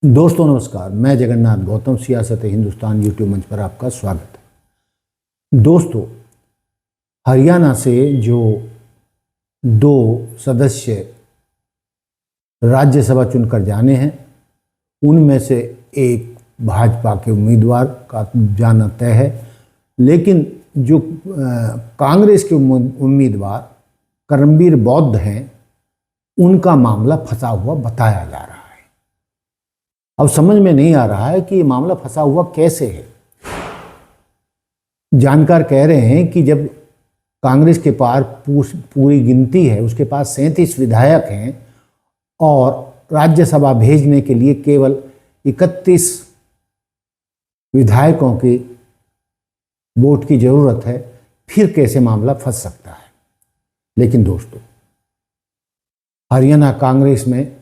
दोस्तों नमस्कार, मैं जगन्नाथ गौतम सियासत हिंदुस्तान यूट्यूब मंच पर आपका स्वागत है। दोस्तों, हरियाणा से जो दो सदस्य राज्यसभा चुनकर जाने हैं, उनमें से एक भाजपा के उम्मीदवार का जाना तय है, लेकिन जो कांग्रेस के उम्मीदवार करमबीर बौद्ध हैं, उनका मामला फंसा हुआ बताया जा रहा है। अब समझ में नहीं आ रहा है कि ये मामला फंसा हुआ कैसे है। जानकार कह रहे हैं कि जब कांग्रेस के पास पूरी गिनती है, उसके पास 37 विधायक हैं और राज्यसभा भेजने के लिए केवल 31 विधायकों के वोट की जरूरत है, फिर कैसे मामला फंस सकता है। लेकिन दोस्तों, हरियाणा कांग्रेस में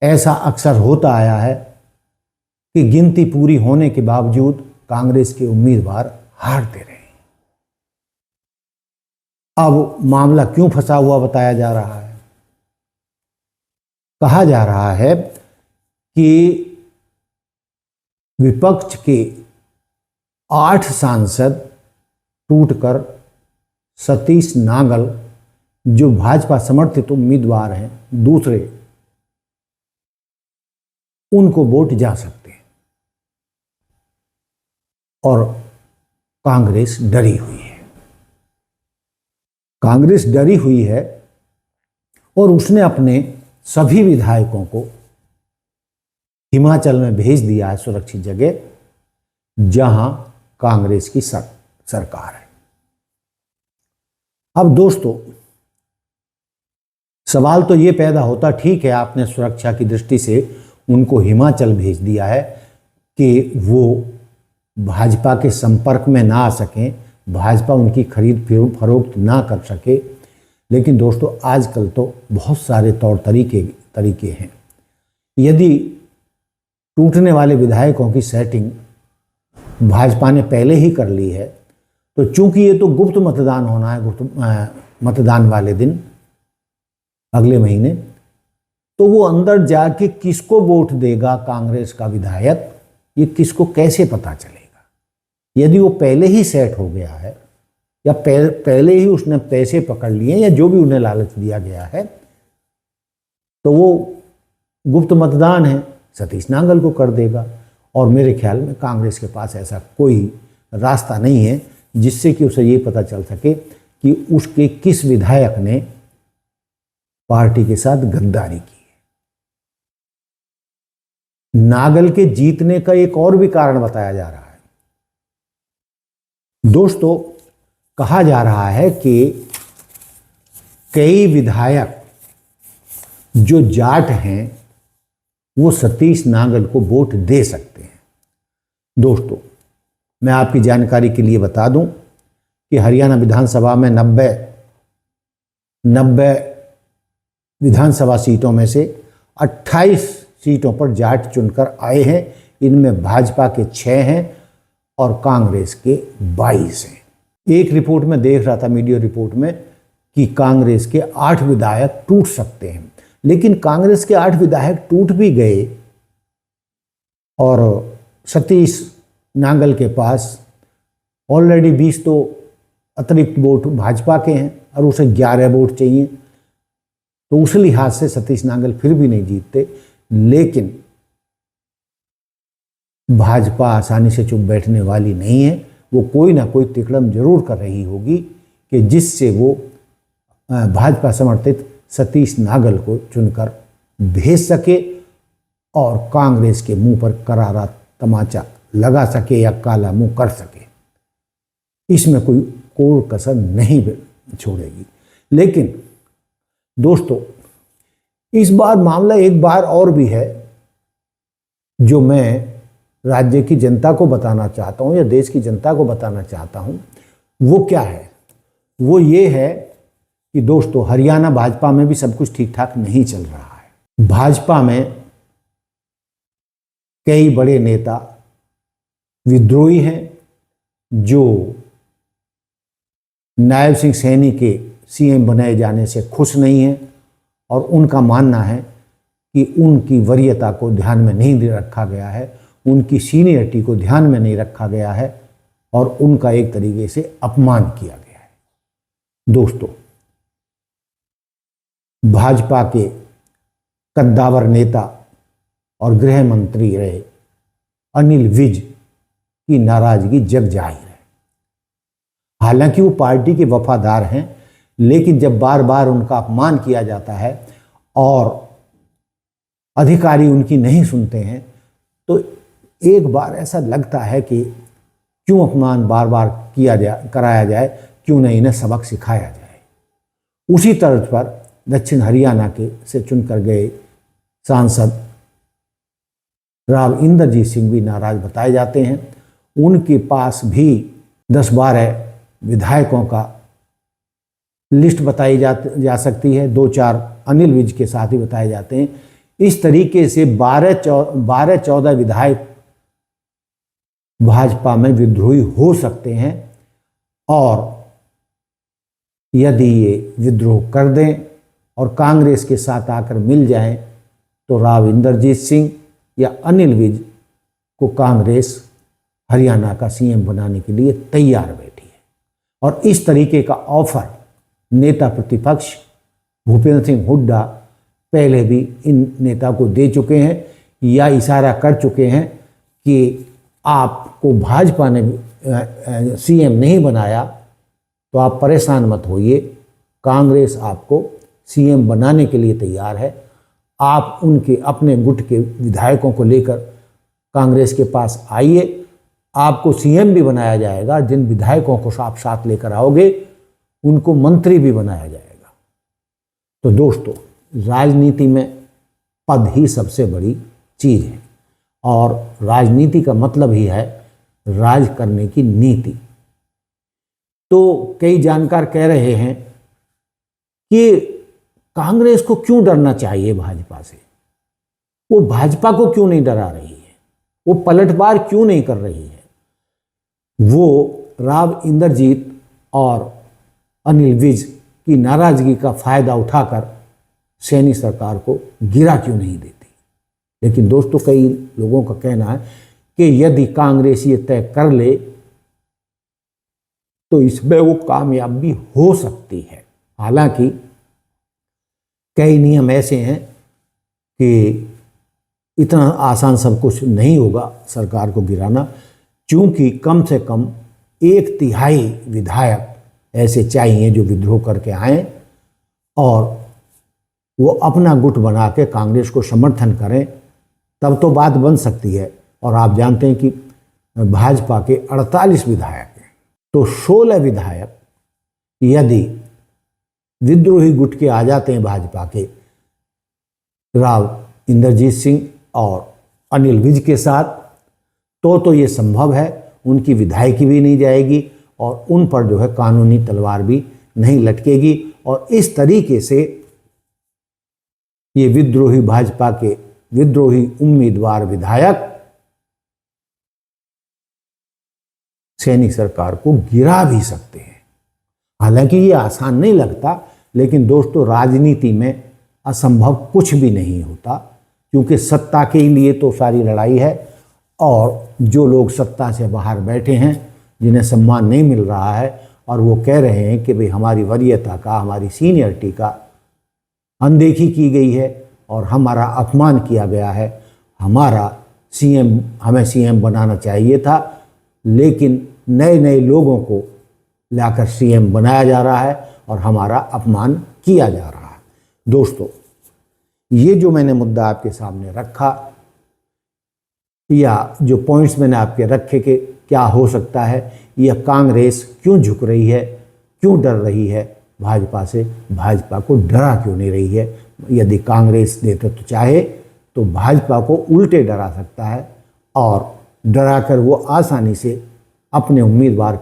ऐसा अक्सर होता आया है कि गिनती पूरी होने के बावजूद कांग्रेस के उम्मीदवार हारते रहे। अब मामला क्यों फंसा हुआ बताया जा रहा है? कहा जा रहा है कि विपक्ष के 8 सांसद टूटकर सतीश नागल, जो भाजपा समर्थित उम्मीदवार हैं, दूसरे, उनको वोट जा सकते हैं और कांग्रेस डरी हुई है। कांग्रेस डरी हुई है और उसने अपने सभी विधायकों को हिमाचल में भेज दिया है, सुरक्षित जगह, जहां कांग्रेस की सरकार है। अब दोस्तों, सवाल तो ये पैदा होता, ठीक है, आपने सुरक्षा की दृष्टि से उनको हिमाचल भेज दिया है कि वो भाजपा के संपर्क में ना आ सकें, भाजपा उनकी खरीद फरोख्त ना कर सके। लेकिन दोस्तों, आजकल तो बहुत सारे तौर तरीके हैं। यदि टूटने वाले विधायकों की सेटिंग भाजपा ने पहले ही कर ली है, तो चूंकि ये तो गुप्त मतदान होना है, गुप्त मतदान वाले दिन अगले महीने, तो वो अंदर जाके किसको वोट देगा कांग्रेस का विधायक, ये किसको कैसे पता चलेगा? यदि वो पहले ही सेट हो गया है या पहले ही उसने पैसे पकड़ लिए या जो भी उन्हें लालच दिया गया है, तो वो गुप्त मतदान है, सतीश नागल को कर देगा। और मेरे ख्याल में कांग्रेस के पास ऐसा कोई रास्ता नहीं है जिससे कि उसे ये पता चल सके कि उसके किस विधायक ने पार्टी के साथ गद्दारी की है। नागल के जीतने का एक और भी कारण बताया जा रहा है। दोस्तों, कहा जा रहा है कि कई विधायक जो जाट हैं, वो सतीश नागल को वोट दे सकते हैं। दोस्तों, मैं आपकी जानकारी के लिए बता दूं कि हरियाणा विधानसभा में 90 विधानसभा सीटों में से 28 सीटों पर जाट चुनकर आए हैं। इनमें भाजपा के 6 हैं और कांग्रेस के 22 हैं। एक रिपोर्ट में देख रहा था, मीडिया रिपोर्ट में, कि कांग्रेस के 8 विधायक टूट सकते हैं। लेकिन कांग्रेस के 8 विधायक टूट भी गए और सतीश नागल के पास ऑलरेडी 20 तो अतिरिक्त वोट भाजपा के हैं और उसे 11 वोट चाहिए, तो उस लिहाज से सतीश नागल फिर भी नहीं जीतते। लेकिन भाजपा आसानी से चुप बैठने वाली नहीं है। वो कोई ना कोई तिकड़म जरूर कर रही होगी कि जिससे वो भाजपा समर्थित सतीश नागल को चुनकर भेज सके और कांग्रेस के मुंह पर करारा तमाचा लगा सके या काला मुंह कर सके। इसमें कोई कसर नहीं छोड़ेगी। लेकिन दोस्तों, इस बार मामला एक बार और भी है जो मैं राज्य की जनता को बताना चाहता हूं या देश की जनता को बताना चाहता हूं। वो क्या है? वो ये है कि दोस्तों, हरियाणा भाजपा में भी सब कुछ ठीक ठाक नहीं चल रहा है। भाजपा में कई बड़े नेता विद्रोही हैं जो नायब सिंह सैनी के सीएम बनाए जाने से खुश नहीं हैं और उनका मानना है कि उनकी वरीयता को ध्यान में नहीं रखा गया है, उनकी सीनियरिटी को ध्यान में नहीं रखा गया है और उनका एक तरीके से अपमान किया गया है। दोस्तों, भाजपा के कद्दावर नेता और गृह मंत्री रहे अनिल विज की नाराजगी जग जाहिर है। हालांकि वो पार्टी के वफादार हैं, लेकिन जब बार बार उनका अपमान किया जाता है और अधिकारी उनकी नहीं सुनते हैं तो एक बार ऐसा लगता है कि क्यों अपमान बार बार कराया जाए, क्यों नहीं इन्हें सबक सिखाया जाए। उसी तर्ज पर दक्षिण हरियाणा के से चुनकर गए सांसद राव इंद्रजीत सिंह भी नाराज बताए जाते हैं। उनके पास भी 10-12 विधायकों का लिस्ट बताई जा सकती है, 2-4 अनिल विज के साथ ही बताए जाते हैं। इस तरीके से 12-14 विधायक भाजपा में विद्रोही हो सकते हैं और यदि ये विद्रोह कर दें और कांग्रेस के साथ आकर मिल जाएं तो राव इंद्रजीत सिंह या अनिल विज को कांग्रेस हरियाणा का सीएम बनाने के लिए तैयार बैठी है। और इस तरीके का ऑफर नेता प्रतिपक्ष भूपेंद्र सिंह हुड्डा पहले भी इन नेता को दे चुके हैं या इशारा कर चुके हैं कि आपको भाजपा ने सीएम नहीं बनाया तो आप परेशान मत होइए, कांग्रेस आपको सीएम बनाने के लिए तैयार है। आप उनके अपने गुट के विधायकों को लेकर कांग्रेस के पास आइए, आपको सीएम भी बनाया जाएगा। जिन विधायकों को आप साथ लेकर आओगे उनको मंत्री भी बनाया जाएगा। तो दोस्तों, राजनीति में पद ही सबसे बड़ी चीज़ है और राजनीति का मतलब ही है राज करने की नीति। तो कई जानकार कह रहे हैं कि कांग्रेस को क्यों डरना चाहिए भाजपा से, वो भाजपा को क्यों नहीं डरा रही है, वो पलटवार क्यों नहीं कर रही है, वो राव इंद्रजीत और अनिल विज की नाराजगी का फायदा उठाकर सैनी सरकार को गिरा क्यों नहीं देती। लेकिन दोस्तों, कई लोगों का कहना है कि यदि कांग्रेस ये तय कर ले तो इसमें वो कामयाब भी हो सकती है। हालांकि कई नियम ऐसे हैं कि इतना आसान सब कुछ नहीं होगा सरकार को गिराना, क्योंकि कम से कम 1/3 विधायक ऐसे चाहिए जो विद्रोह करके आए और वो अपना गुट बना के कांग्रेस को समर्थन करें, तब तो बात बन सकती है। और आप जानते हैं कि भाजपा के 48 विधायक हैं, तो 16 विधायक यदि विद्रोही गुट के आ जाते हैं भाजपा के राव इंद्रजीत सिंह और अनिल विज के साथ, तो ये संभव है, उनकी विधायकी भी नहीं जाएगी और उन पर जो है कानूनी तलवार भी नहीं लटकेगी। और इस तरीके से ये विद्रोही भाजपा के विद्रोही उम्मीदवार विधायक सैनी सरकार को गिरा भी सकते हैं। हालांकि ये आसान नहीं लगता, लेकिन दोस्तों, राजनीति में असंभव कुछ भी नहीं होता, क्योंकि सत्ता के लिए तो सारी लड़ाई है और जो लोग सत्ता से बाहर बैठे हैं, जिन्हें सम्मान नहीं मिल रहा है और वो कह रहे हैं कि भाई हमारी वरीयता का, हमारी सीनियरिटी का अनदेखी की गई है और हमारा अपमान किया गया है, हमें सीएम बनाना चाहिए था, लेकिन नए नए लोगों को लाकर सीएम बनाया जा रहा है और हमारा अपमान किया जा रहा है। दोस्तों, ये जो मैंने मुद्दा आपके सामने रखा या जो पॉइंट्स मैंने आपके रखे कि क्या हो सकता है, यह कांग्रेस क्यों झुक रही है, क्यों डर रही है भाजपा से, भाजपा को डरा क्यों नहीं रही है। यदि कांग्रेस नेतृत्व चाहे तो भाजपा को उल्टे डरा सकता है और डराकर वो आसानी से अपने उम्मीदवार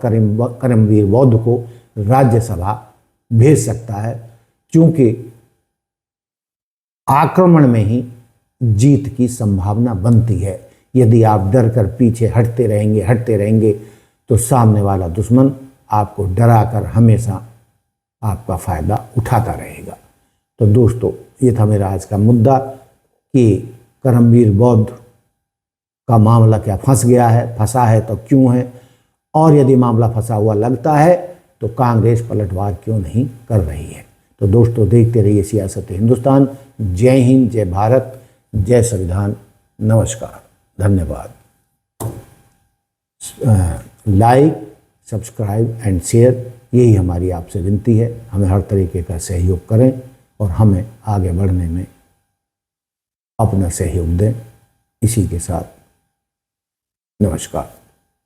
करमवीर बौद्ध को राज्यसभा भेज सकता है, क्योंकि आक्रमण में ही जीत की संभावना बनती है। यदि आप डर कर पीछे हटते रहेंगे तो सामने वाला दुश्मन आपको डराकर हमेशा आपका फायदा उठाता रहेगा। तो दोस्तों, ये था मेरा आज का मुद्दा। कि करमवीर बौद्ध का मामला क्या फंसा है तो क्यों है, और यदि मामला फंसा हुआ लगता है तो कांग्रेस पलटवार क्यों नहीं कर रही है। तो दोस्तों, देखते रहिए सियासत हिंदुस्तान। जय हिंद, जय भारत, जय संविधान। नमस्कार, धन्यवाद। लाइक, सब्सक्राइब एंड शेयर, यही हमारी आपसे विनती है। हमें हर तरीके का सहयोग करें और हमें आगे बढ़ने में अपना सहयोग दें। इसी के साथ नमस्कार।